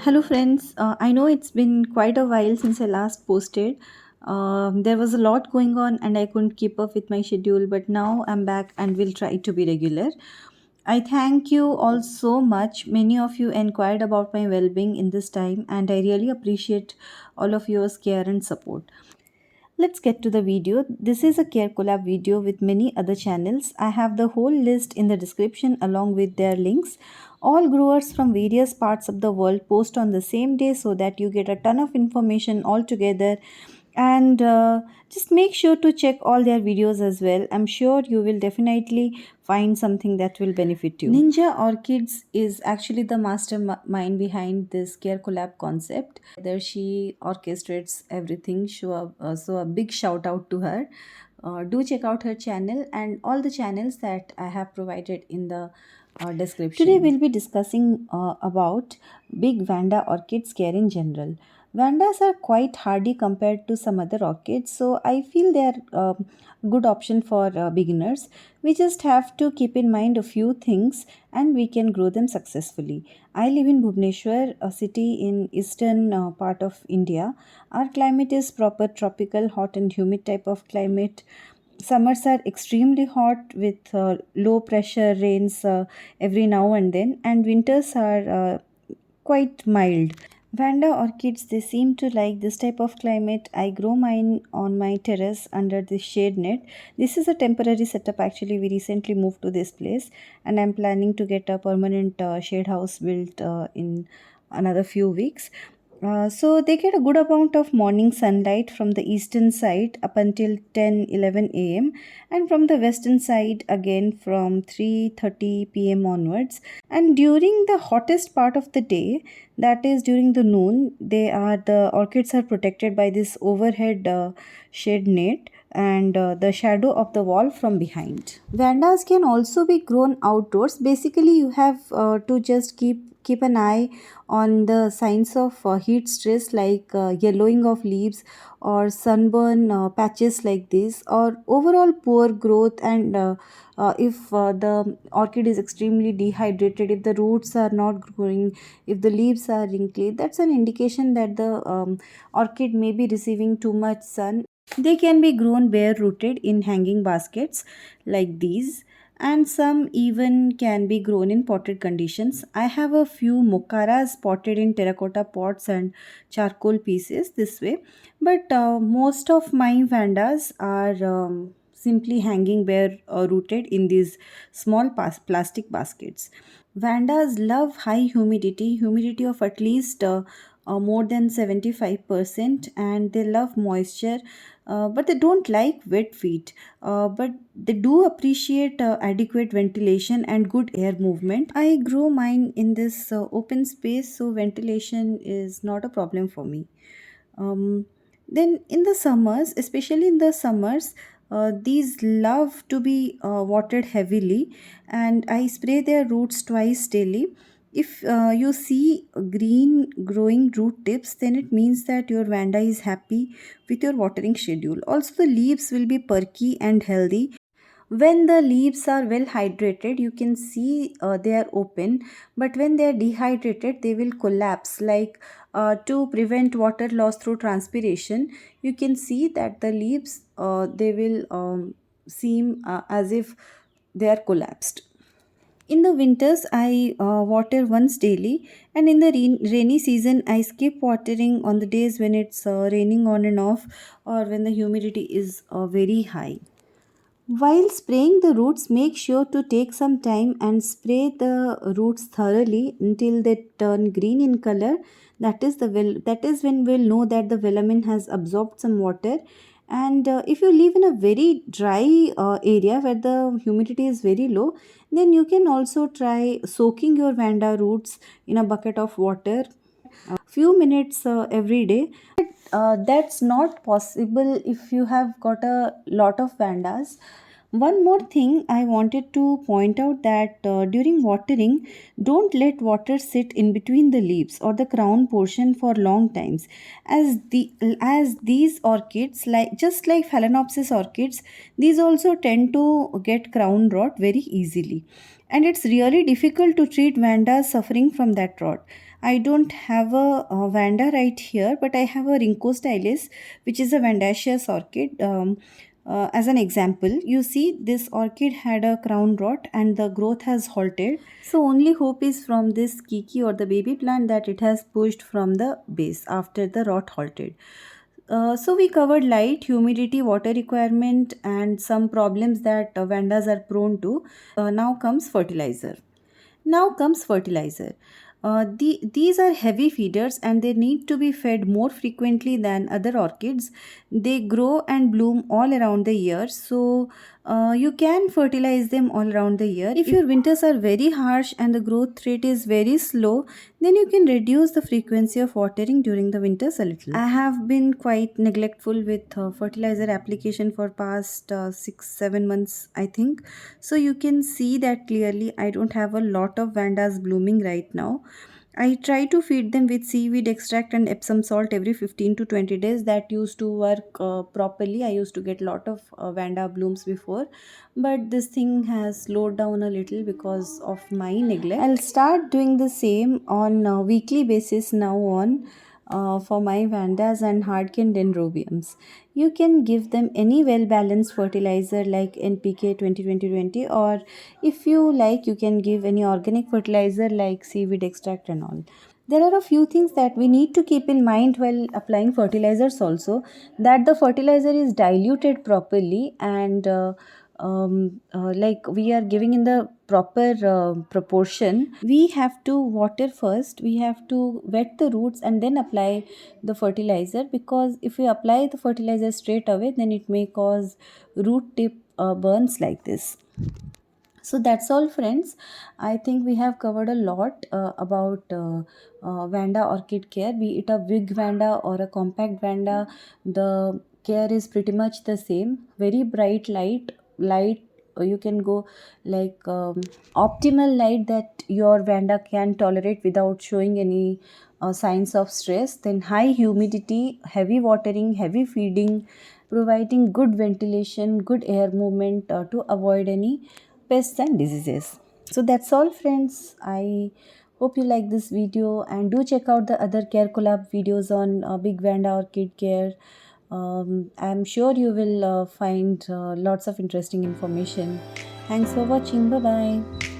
Hello, friends. I know it's been quite a while since I last posted. There was a lot going on and I couldn't keep up with my schedule, but now I'm back and will try to be regular. I thank you all so much. Many of you inquired about my well being in this time, and I really appreciate all of your care and support. Let's get to the video. This is a Carecollab video with many other channels. I have the whole list in the description along with their links. All growers from various parts of the world post on the same day so that you get a ton of information all together. And just make sure to check all their videos as well. I'm sure you will definitely find something that will benefit you. Ninja Orchids is actually the mastermind behind this Care Collab concept. There she orchestrates everything. So a big shout out to her. Do check out her channel and all the channels that I have provided in the description. Today we'll be discussing about big Vanda orchids care in general. Vandas are quite hardy compared to some other orchids, so I feel they are good option for beginners. We just have to keep in mind a few things and we can grow them successfully. I live in Bhubaneswar, a city in eastern part of India. Our climate is proper tropical, hot and humid type of climate. Summers are extremely hot with low pressure rains every now and then, and winters are quite mild. Vanda orchids, they seem to like this type of climate. I grow mine on my terrace under the shade net. This is a temporary setup actually. We recently moved to this place and I'm planning to get a permanent shade house built in another few weeks. So they get a good amount of morning sunlight from the eastern side up until 10-11 a.m. and from the western side again from 3:30 p.m. onwards. And during the hottest part of the day, that is during the noon, the orchids are protected by this overhead shade net and the shadow of the wall from behind. Vandas can also be grown outdoors. Basically, you have to just keep an eye on the signs of heat stress like yellowing of leaves or sunburn patches like this, or overall poor growth. And if the orchid is extremely dehydrated, if the roots are not growing, if the leaves are wrinkly, that's an indication that the orchid may be receiving too much sun. They can be grown bare rooted in hanging baskets like these, and some even can be grown in potted conditions. I have a few mokaras potted in terracotta pots and charcoal pieces this way, but most of my vandas are simply hanging bare rooted in these small plastic baskets. Vandas love high humidity of at least more than 75%, and they love moisture, but they don't like wet feet. But they do appreciate adequate ventilation and good air movement. I grow mine in this open space, so ventilation is not a problem for me. Then in the summers, especially in the summers, these love to be watered heavily, and I spray their roots twice daily. If you see green growing root tips, then it means that your vanda is happy with your watering schedule. Also, the leaves will be perky and healthy. When the leaves are well hydrated, you can see they are open, but when they are dehydrated, they will collapse. Like to prevent water loss through transpiration, you can see that the leaves they will seem as if they are collapsed. In the winters, I water once daily, and in the rainy season, I skip watering on the days when it's raining on and off, or when the humidity is very high. While spraying the roots, make sure to take some time and spray the roots thoroughly until they turn green in color. That is when we'll know that the velamin has absorbed some water. And if you live in a very dry area where the humidity is very low, then you can also try soaking your vanda roots in a bucket of water few minutes every day. That's not possible if you have got a lot of vandas. One more thing I wanted to point out that during watering, don't let water sit in between the leaves or the crown portion for long times, as these orchids, like just like Phalaenopsis orchids, these also tend to get crown rot very easily, and it's really difficult to treat Vandas suffering from that rot. I don't have a Vanda right here, but I have a Rinco stylus, which is a Vandaceous orchid. As an example, you see this orchid had a crown rot and the growth has halted. So only hope is from this kiki or the baby plant that it has pushed from the base after the rot halted. So we covered light, humidity, water requirement, and some problems that Vandas are prone to. Now comes fertilizer. Now comes fertilizer. These are heavy feeders and they need to be fed more frequently than other orchids. They grow and bloom all around the year, so you can fertilize them all around the year. If your winters are very harsh and the growth rate is very slow, then you can reduce the frequency of watering during the winters a little. I have been quite neglectful with fertilizer application for past 6-7 months, I think. So you can see that clearly I don't have a lot of Vandas blooming right now. I try to feed them with seaweed extract and Epsom salt every 15 to 20 days. That used to work properly. I used to get a lot of Vanda blooms before, but this thing has slowed down a little because of my neglect. I'll start doing the same on a weekly basis now on for my Vandas and hardkin dendrobiums. You can give them any well balanced fertilizer like NPK 20-20-20, or if you like, you can give any organic fertilizer like seaweed extract and all. There are a few things that we need to keep in mind while applying fertilizers also, that the fertilizer is diluted properly and like we are giving in the proper proportion. We have to water first, we have to wet the roots and then apply the fertilizer, because if we apply the fertilizer straight away, then it may cause root tip burns like this. So that's all, friends. I think we have covered a lot about Vanda orchid care, be it a big Vanda or a compact Vanda. The care is pretty much the same. Very bright light. You can go like optimal light that your Vanda can tolerate without showing any signs of stress. Then high humidity, heavy watering, heavy feeding, providing good ventilation, good air movement to avoid any pests and diseases. So that's all, friends. I hope you like this video, and do check out the other Carecollab videos on big Vanda orchid care. I'm sure you will find lots of interesting information. Thanks for watching. Bye bye.